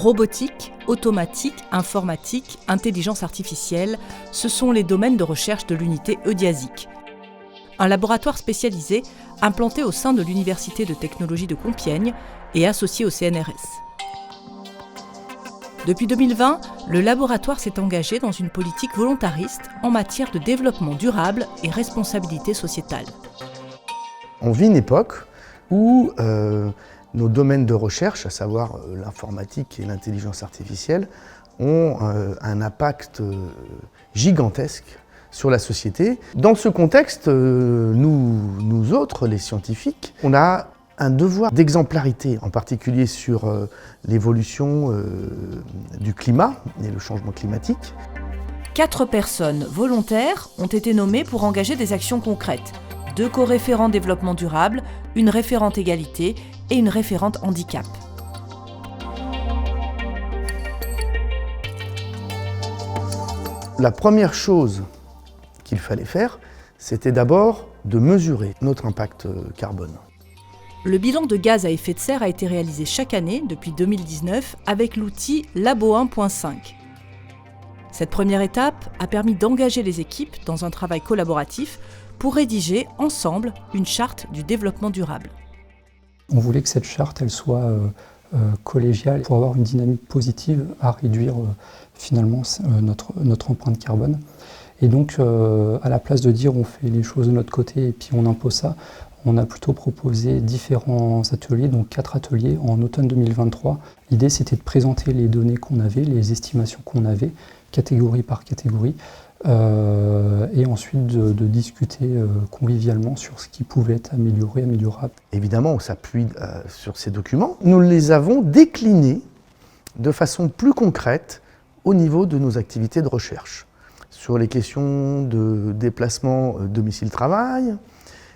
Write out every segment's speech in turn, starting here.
Robotique, automatique, informatique, intelligence artificielle, ce sont les domaines de recherche de l'unité EUDIASIC. Un laboratoire spécialisé implanté au sein de l'Université de technologie de Compiègne et associé au CNRS. Depuis 2020, le laboratoire s'est engagé dans une politique volontariste en matière de développement durable et responsabilité sociétale. On vit une époque où nos domaines de recherche, à savoir l'informatique et l'intelligence artificielle, ont un impact gigantesque sur la société. Dans ce contexte, nous autres, les scientifiques, on a un devoir d'exemplarité, en particulier sur l'évolution du climat et le changement climatique. 4 personnes volontaires ont été nommées pour engager des actions concrètes. 2 co-référents développement durable, une référente égalité et une référente handicap. La première chose qu'il fallait faire, c'était d'abord de mesurer notre impact carbone. Le bilan de gaz à effet de serre a été réalisé chaque année depuis 2019 avec l'outil Labo 1.5. Cette première étape a permis d'engager les équipes dans un travail collaboratif pour rédiger ensemble une charte du développement durable. On voulait que cette charte elle soit collégiale pour avoir une dynamique positive à réduire finalement notre empreinte carbone. Et donc à la place de dire on fait les choses de notre côté et puis on impose ça, on a plutôt proposé différents ateliers, donc 4 ateliers en automne 2023. L'idée c'était de présenter les données qu'on avait, les estimations qu'on avait, catégorie par catégorie, et ensuite de discuter convivialement sur ce qui pouvait être amélioré, améliorable. Évidemment, on s'appuie sur ces documents. Nous les avons déclinés de façon plus concrète au niveau de nos activités de recherche. Sur les questions de déplacement domicile-travail,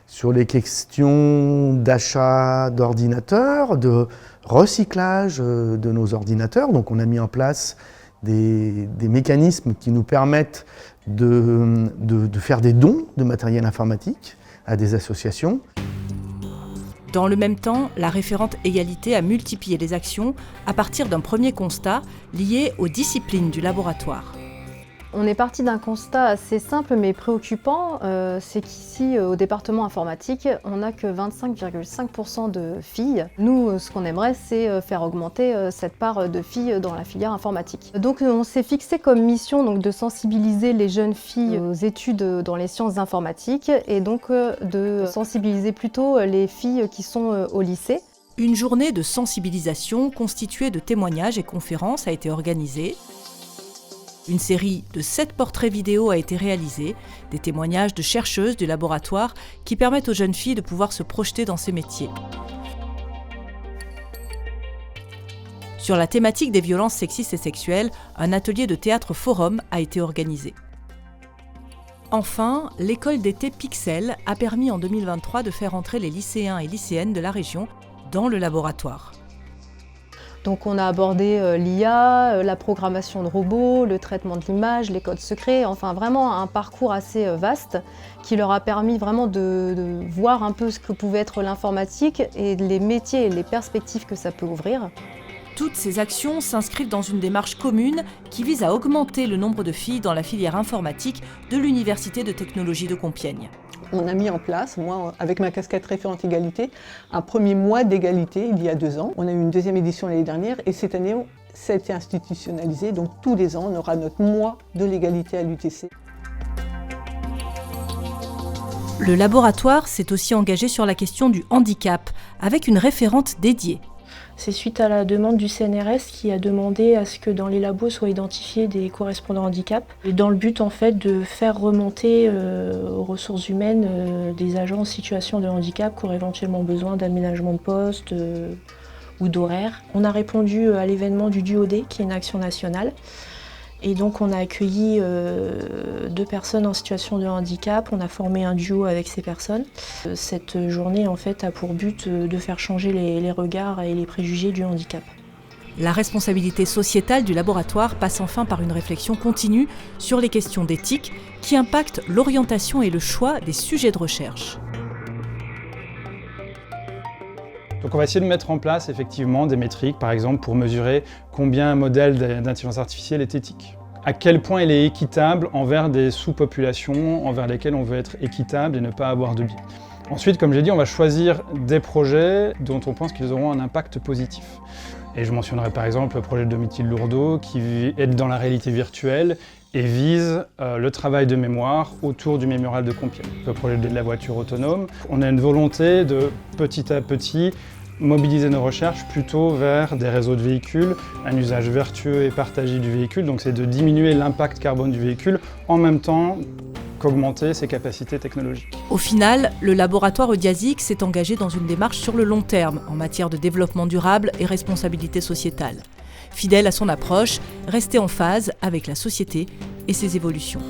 sur les questions d'achat d'ordinateurs, de recyclage de nos ordinateurs. Donc on a mis en place des mécanismes qui nous permettent de faire des dons de matériel informatique à des associations. Dans le même temps, la référente égalité a multiplié les actions à partir d'un premier constat lié aux disciplines du laboratoire. On est parti d'un constat assez simple mais préoccupant, c'est qu'ici au département informatique, on n'a que 25,5% de filles. Nous, ce qu'on aimerait, c'est faire augmenter cette part de filles dans la filière informatique. Donc on s'est fixé comme mission de sensibiliser les jeunes filles aux études dans les sciences informatiques et donc de sensibiliser plutôt les filles qui sont au lycée. Une journée de sensibilisation constituée de témoignages et conférences a été organisée. Une série de 7 portraits vidéo a été réalisée, des témoignages de chercheuses du laboratoire qui permettent aux jeunes filles de pouvoir se projeter dans ces métiers. Sur la thématique des violences sexistes et sexuelles, un atelier de théâtre forum a été organisé. Enfin, l'école d'été Pixel a permis en 2023 de faire entrer les lycéens et lycéennes de la région dans le laboratoire. Donc on a abordé l'IA, la programmation de robots, le traitement de l'image, les codes secrets, enfin vraiment un parcours assez vaste qui leur a permis vraiment de voir un peu ce que pouvait être l'informatique et les métiers et les perspectives que ça peut ouvrir. Toutes ces actions s'inscrivent dans une démarche commune qui vise à augmenter le nombre de filles dans la filière informatique de l'Université de technologie de Compiègne. On a mis en place, moi avec ma casquette référente égalité, un premier mois d'égalité il y a 2 ans. On a eu une deuxième édition l'année dernière et cette année, ça a été institutionnalisé. Donc tous les ans, on aura notre mois de l'égalité à l'UTC. Le laboratoire s'est aussi engagé sur la question du handicap avec une référente dédiée. C'est suite à la demande du CNRS qui a demandé à ce que dans les labos soient identifiés des correspondants handicap, et dans le but en fait de faire remonter aux ressources humaines des agents en situation de handicap qui auraient éventuellement besoin d'aménagement de poste ou d'horaire. On a répondu à l'événement du DUOD qui est une action nationale. Et donc on a accueilli 2 personnes en situation de handicap, on a formé un duo avec ces personnes. Cette journée en fait a pour but de faire changer les regards et les préjugés du handicap. La responsabilité sociétale du laboratoire passe enfin par une réflexion continue sur les questions d'éthique qui impactent l'orientation et le choix des sujets de recherche. Donc on va essayer de mettre en place effectivement des métriques, par exemple pour mesurer combien un modèle d'intelligence artificielle est éthique. À quel point il est équitable envers des sous-populations envers lesquelles on veut être équitable et ne pas avoir de biais. Ensuite, comme j'ai dit, on va choisir des projets dont on pense qu'ils auront un impact positif. Et je mentionnerai par exemple le projet de Domitil Lourdeau qui est dans la réalité virtuelle et vise le travail de mémoire autour du mémorial de Compiègne. Le projet de la voiture autonome, on a une volonté de petit à petit mobiliser nos recherches plutôt vers des réseaux de véhicules, un usage vertueux et partagé du véhicule, donc c'est de diminuer l'impact carbone du véhicule en même temps qu'augmenter ses capacités technologiques. Au final, le laboratoire Eudiasic s'est engagé dans une démarche sur le long terme en matière de développement durable et responsabilité sociétale. Fidèle à son approche, rester en phase avec la société et ses évolutions.